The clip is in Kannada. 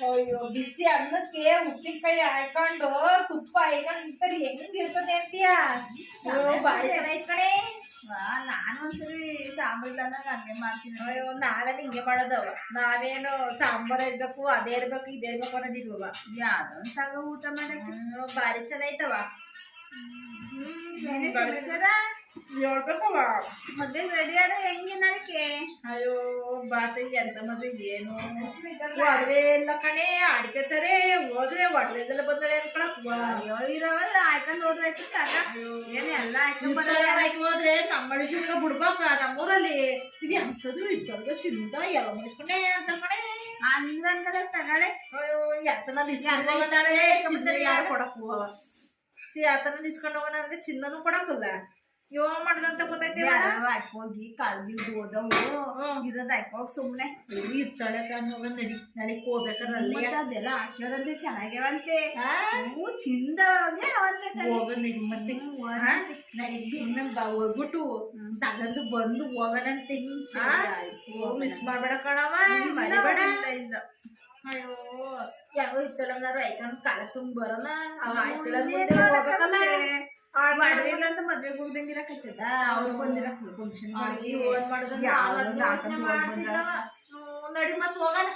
ಅಯ್ಯೋ ಬಿಸಿ ಅನ್ನಕ್ಕೆ ಉಪ್ಪಿನಕಾಯಿ ಹಾಕೊಂಡು ತುಪ್ಪ ಹಾಕೊಂಡು ಹೆಂಗಿರ್ತದೆ ಅಂತೀಯ? ಬಾರಿ ಚೆನ್ನಾಗಿತ್ ಕಣೆ. ನಾನು ಒಂದ್ಸರಿ ಸಾಂಬಾರ್ ಇಲ್ಲ ಅಂದಾಗ ಹಂಗೆ ಮಾಡ್ತೀನಿ. ಅಯ್ಯೋ ನಾವೇನು ಹಿಂಗೆ ಮಾಡೋದವ, ನಾವೇನು ಸಾಂಬಾರ್ ಇರ್ಬೇಕು ಅದೇ ಇರ್ಬೇಕು ಇದೇ ಇರ್ಬೇಕು ಅನ್ನೋದಿಲ್ವವ. ಯಾವ್ದೋ ತಗೋ ಊಟ ಮಾಡಕ್ಕೆ. ಬಾರಿ ಚೆನ್ನಾಯ್ತವ. ಹೇಳ್ಬೇಕವ ಮದ್ವೆ ರೆಡಿ ಆದ ಹೆಂಗೆ ನಡಕ್ಕೆ? ಅಯ್ಯೋ ಬಾತ ಎಂತ ಮದ್ವೆ ಏನು ಒಡವೆ ಎಲ್ಲ ಕಣೆ ಆಡ್ಕೊತಾರೆ. ಹೋದ್ರೆ ಒಡವೆದೆಲ್ಲ ಬಂದಳೆ ಅನ್ಕೊಳಕ್ ಅಯ್ಯೋ ಇರೋವಲ್ಲ ಆಯ್ಕೊಂಡು ಹೋದ್ರೆ ಆಯ್ತು ತಗ. ಏನ್ ಎಲ್ಲ ಆಯ್ಕೊಂಡು ಹೋದ್ರೆ ನಮ್ಮ ಜೀವನ ಬಿಡ್ಬೇಕ. ನಮ್ಮೂರಲ್ಲಿ ಇದು ಎಂತದ್ದು ಇದ್ದದ್ದು ಚಿಂತ ಎಲ್ಲ ಮುಗಿಸ್ಕೊಂಡೆ ಅಂತ ಕಣೆ ಹಂಗಂದ್ರೆ ತಗಳೆ. ಅಯ್ಯೋ ಎತ್ತನಲ್ಲಿ ಯಾರು ಕೊಡಕ್ ಹೋಗವ. ಎತ್ತನಲ್ಲಿ ಇಸ್ಕೊಂಡು ಹೋಗೋಣ ಅಂದ್ರೆ ಚಿನ್ನನು ಕೊಡಕ್ಕಲ್ಲ. ಯೋ ಮಾಡ್ದಂತ ಗೊತ್ತೈತೆ ಹೋಗಿ ಕಾಲ್ಗಿಲ್ದು ಹೋದವು ಇರೋದ್ ಹಾಕೋಗ್ ಸುಮ್ನೆ ಇರ್ತಾಳೆ ಹೋಗ ನಡಿ ನಡಿಕ್ ಹೋಗ್ಬೇಕಾರಲ್ಲಿ ಅದೆಲ್ಲ ಹಾಕ್ಯೋರಂತೆ ಚೆನ್ನಾಗ್ಯಾವಂತೆ. ಚಿಂದವಾಗೆ ಅವಂತೆ ಹೋಗ ನಡಿ ಮತ್ತೆ ನಡಿ ಹೋಗ್ಬಿಟ್ಟು ತಗಂದು ಬಂದು ಹೋಗೋಣಂತೆ. ಮಿಸ್ ಮಾಡ್ಬೇಡ ಕಣವ, ಮರಿಬೇಡ. ಅಯ್ಯೋ ಯಾಗೋ ಇತ್ತಲ್ಲಂಗಾರು ಐಕಂಡ್ ಕಾಲ ತುಂಬ ಬರೋಣ. ಹೋಗ್ಬೇಕಲ್ಲ ಮಾಡ್ಬೇಕಂತ ಮದ್ವೆಗೆ ಹೋಗ್ದಂಗಿರಕತ್ತದ. ಅವ್ರು ಬಂದಿರ ಫಂಕ್ಷನ್ ನಡಿ ಮತ್ ಹೋಗೋಣ.